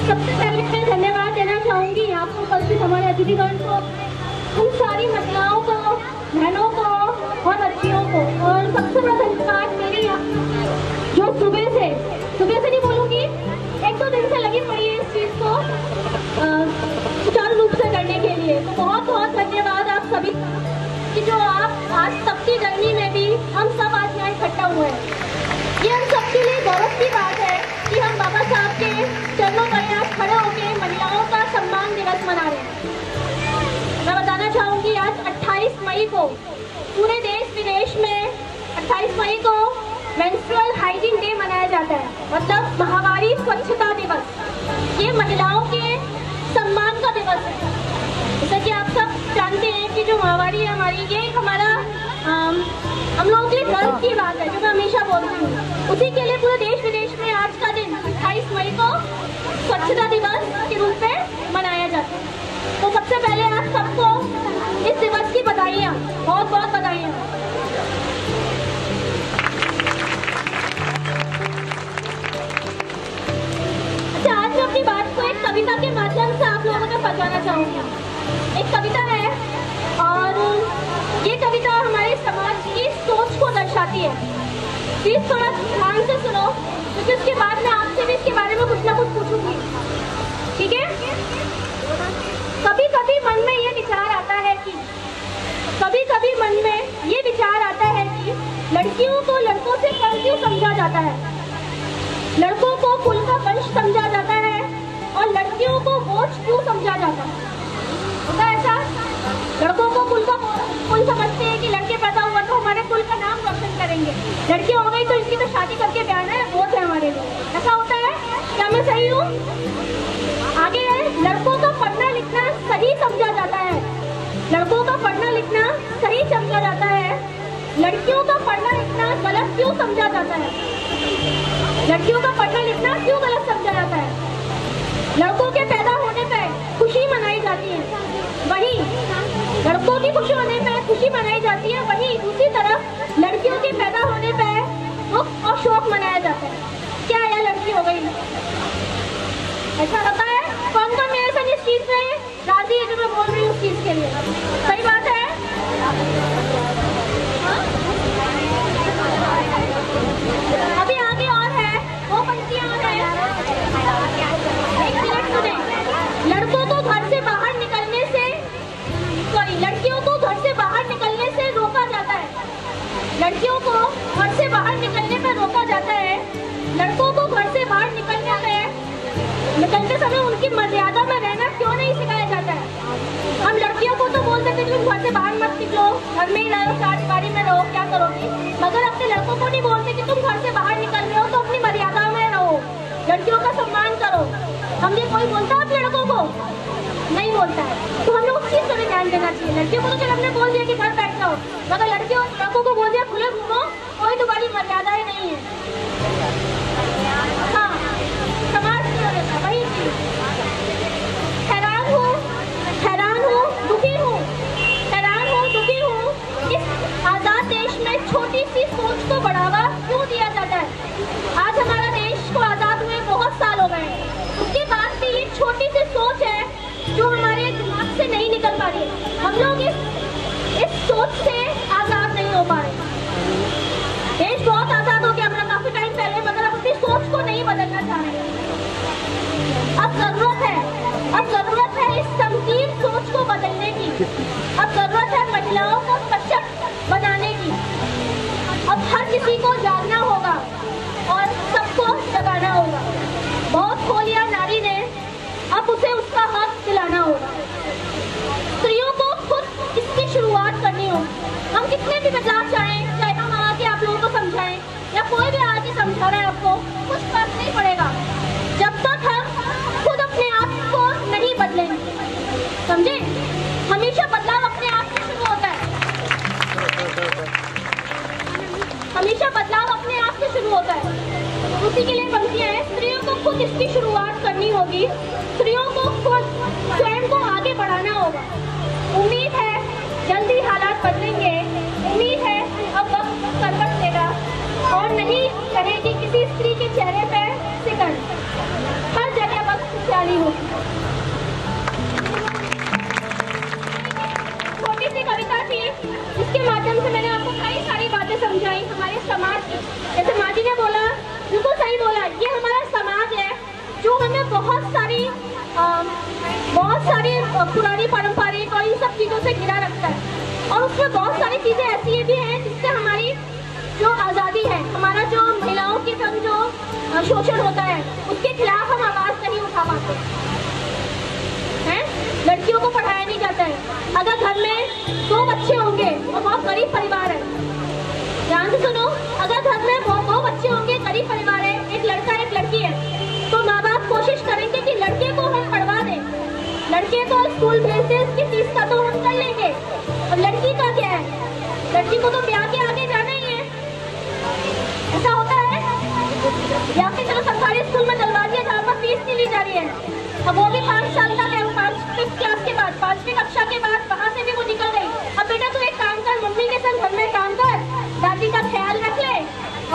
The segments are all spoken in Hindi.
सबसे पहले मैं धन्यवाद देना चाहूँगी आपको, उपस्थित हमारे अतिथिगण को, उन सारी महिलाओं को, बहनों को और बच्चियों को। और सबसे बड़ा धन्यवाद मेरी जो सुबह से नहीं बोलूँगी, 1-2 दिन से लगी पड़ी है इस चीज़ को सुचारू रूप से करने के लिए। तो बहुत बहुत धन्यवाद आप सभी कि जो आप आज सबकी जर्नी में भी हम सब आज यहाँ इकट्ठा हुए हैं। ये हम सबके लिए गौरव की बात है कि हम बाबा साहब के चरणों पर आज खड़े होकर महिलाओं का सम्मान दिवस मना रहे हैं। मैं बताना चाहूँगी आज 28 मई को पूरे देश विदेश में 28 मई को मेंस्ट्रुअल हाइजीन डे मनाया जाता है, मतलब माहवारी स्वच्छता दिवस। ये महिलाओं के सम्मान का दिवस है। जैसा कि आप सब जानते हैं कि जो माहवारी है हमारी, ये हमारा हम लोगों के लिए गर्व की बात है, जो मैं हमेशा बोलती हूँ। उसी के लिए पूरे देश विदेश में आज का दिन 28 मई को स्वच्छता दिवस के रूप में मनाया जाता है। तो सबसे पहले आप सबको इस दिवस की बधाइयाँ, बहुत बहुत बधाइयाँ। अच्छा, आज मैं अपनी बात को एक कविता के माध्यम से आप लोगों तक पहुँचाना चाहूँगी। एक कविता है और ये कविता हमारे समाज की सोच को दर्शाती है। प्लीज थोड़ा ध्यान से सुनो, क्योंकि उसके बाद मैं आपसे भी इसके बारे में कुछ ना कुछ पूछूंगी, ठीक है? कभी कभी मन में ये विचार आता है कि लड़कियों को लड़कों से कम क्यों समझा जाता है, लड़कों को कुल का वंश समझा जाता है और लड़कियों को बोझ क्यों समझा जाता है? होता है ऐसा? लड़कों को कुल समझते हैं कि लड़के पैदा हुआ तो हमारे कुल का नाम रोशन करेंगे, लड़की हो गई तो इसकी तो शादी करके ब्याह है, बोझ है हमारे लिए। ऐसा होता है क्या? मैं सही हूँ? आगे है, लड़कों का पढ़ना लिखना सही समझा जाता है, लड़कों का पढ़ना लिखना सही समझा जाता है, लड़कियों का पढ़ना लिखना गलत क्यों समझा जाता है? लड़कियों का पढ़ना लिखना क्यों गलत समझा जाता है? लड़कों के पैदा होने पर खुशी मनाई जाती है, वहीं लड़कों की खुशी होने पर खुशी मनाई जाती है, वहीं दूसरी तरफ लड़कियों के पैदा होने पर दुख और शोक मनाया जाता है। क्या यह लड़की हो गई? ऐसा होता है? कौन कौन मेरे साथ इस चीज में राजी है जो मैं बोल रही हूँ उस चीज के लिए? सही बात है? अभी आगे और है, वो पंक्तियां और है, एक मिनट सुने। लड़कों को घर से बाहर निकलने से, लड़कियों को घर से बाहर निकलने से रोका जाता है, लड़कियों को घर से बाहर निकलने पर रोका जाता है, लड़कों को घर से बाहर निकलते समय उनकी मर्यादा में रहना क्यों नहीं सिखाया जाता है? हम लड़कियों को तो बोल देते हैं तुम घर से बाहर मत निकलो, घर में ही रहो, चारदीवारी में रहो, क्या करोगी? मगर अपने लड़कों को नहीं बोलते कि तुम घर से बाहर निकल रहे हो तो अपनी मर्यादा में रहो, लड़कियों का सम्मान करो। हमने कोई बोलता है आप लड़कों को? नहीं बोलता है। तो हमें उस चीज पर ध्यान देना चाहिए। लड़कियों को तो चलो हमने बोल दिया कि घर बैठ जाओ, मगर लड़कों को बोल दिया खुले घूमो, कोई तुम्हारी मर्यादा ही नहीं है। हाँ, समाज की वजह से वही चीज। हैरान हूँ, दुखी हूँ, इस आजाद देश में छोटी सी सोच को बढ़ावा क्यों दिया जाता है? आज हमारा देश को आजाद हुए बहुत साल हो गए, उसके बाद भी ये छोटी सी सोच है जो हमारे दिमाग से नहीं निकल पा रही है। हम लोग इस सोच से आजाद नहीं हो पा रहे। देश बहुत आजाद हो गया हमारा काफी टाइम पहले, मगर हम अपनी सोच को नहीं बदलना चाह रहे। अब जरूरत है इस संकीर्ण सोच को बदलने की, अब जरूरत है महिलाओं को सशक्त बनाने की। अब हर किसी को जागना होगा और सबको जगाना होगा। बहुत खो लिया नारी ने, अब उसे उसका हक दिलाना होगा। स्त्रियों को खुद इसकी शुरुआत करनी होगी। हम कितने भी बदलाव चाहें, चाहे हम आके आप लोगों को समझाएं या कोई भी आके समझा रहा है आपको, कुछ फर्क नहीं पड़ेगा जब तक हम खुद अपने आप को नहीं बदलेंगे। समझे? हमेशा बदलाव अपने आप से शुरू होता है, हमेशा बदलाव अपने आप से शुरू होता है। उसी के लिए पंक्तियां हैं, स्त्रियों को खुद इसकी शुरुआत करनी होगी, स्त्रियों को खुद स्वयं को आगे बढ़ाना होगा। उम्मीद है जल्दी हालात बदलेंगे, उम्मीद है अब वक्त करवट लेगा और नहीं करेगी किसी स्त्री के चेहरे पर सिकन। हर जगह वक्त माध्यम से मैंने आपको कई सारी बातें समझाई हमारे समाज की। जैसे माँ जी ने बोला, बिल्कुल सही बोला, ये हमारा समाज है जो हमें बहुत सारी पुरानी पारंपरिक और इन सब चीज़ों से घिरा रखता है, और उसमें बहुत सारी चीज़ें ऐसी भी हैं जिससे हमारी जो आज़ादी है, हमारा जो महिलाओं के संग जो शोषण होता है, उसके खिलाफ हम आवाज़ नहीं उठा पाते हैं। लड़कियों को पढ़ाया नहीं जाता है। अगर घर में 2 बच्चे होंगे और बहुत गरीब परिवार है, ध्यान से सुनो, अगर घर में 2 बच्चे होंगे, गरीब परिवार है, एक लड़का एक लड़की है, तो माँ बाप कोशिश करेंगे कि लड़के को हम पढ़वा दें, लड़के को स्कूल भेजते, उसकी फीस का तो हम कर लेंगे, और लड़की का क्या है, लड़की को तो ब्याह के आगे जाना ही है। ऐसा होता है, या फिर चलो सरकारी स्कूल में डलवा दिया जहाँ पर फीस नहीं ली जा रही है, अब वो भी 5 साल तक है, 5वीं क्लास के बाद, 5वीं कक्षा के बाद वहाँ से भी वो निकल गई। अब बेटा तू एक काम कर, मम्मी के संग घर में काम कर, दादी का ख्याल रख ले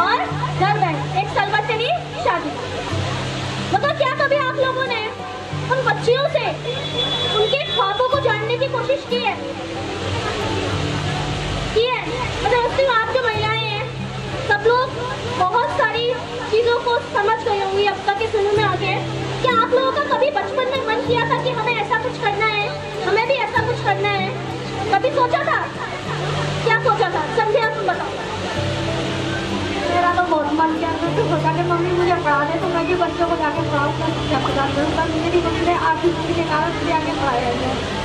और घर बैठ, 1 साल बाद तेरी शादी। मतलब क्या कभी आप लोगों ने उन बच्चियों से उनके ख्वाबों को जानने की कोशिश की है? मतलब उसमें आप जो महिलाएं हैं, सब लोग बहुत सारी चीजों को समझ गई होंगी अब तक के समय में आगे। क्या आप लोगों का कभी बचपन में मन किया था कि हमें ऐसा कुछ करना है, हमें भी ऐसा कुछ करना है? कभी सोचा था? क्या सोचा था? संध्या तुम बताओ। मेरा तो बहुत मन किया था, तो सोचा कि मम्मी मुझे पढ़ा दे तो मैं भी बच्चों को जाके पढ़ाऊँ, मेरी मम्मी ने आर्थिक स्थिति के कारण मुझे आगे पढ़ाया है।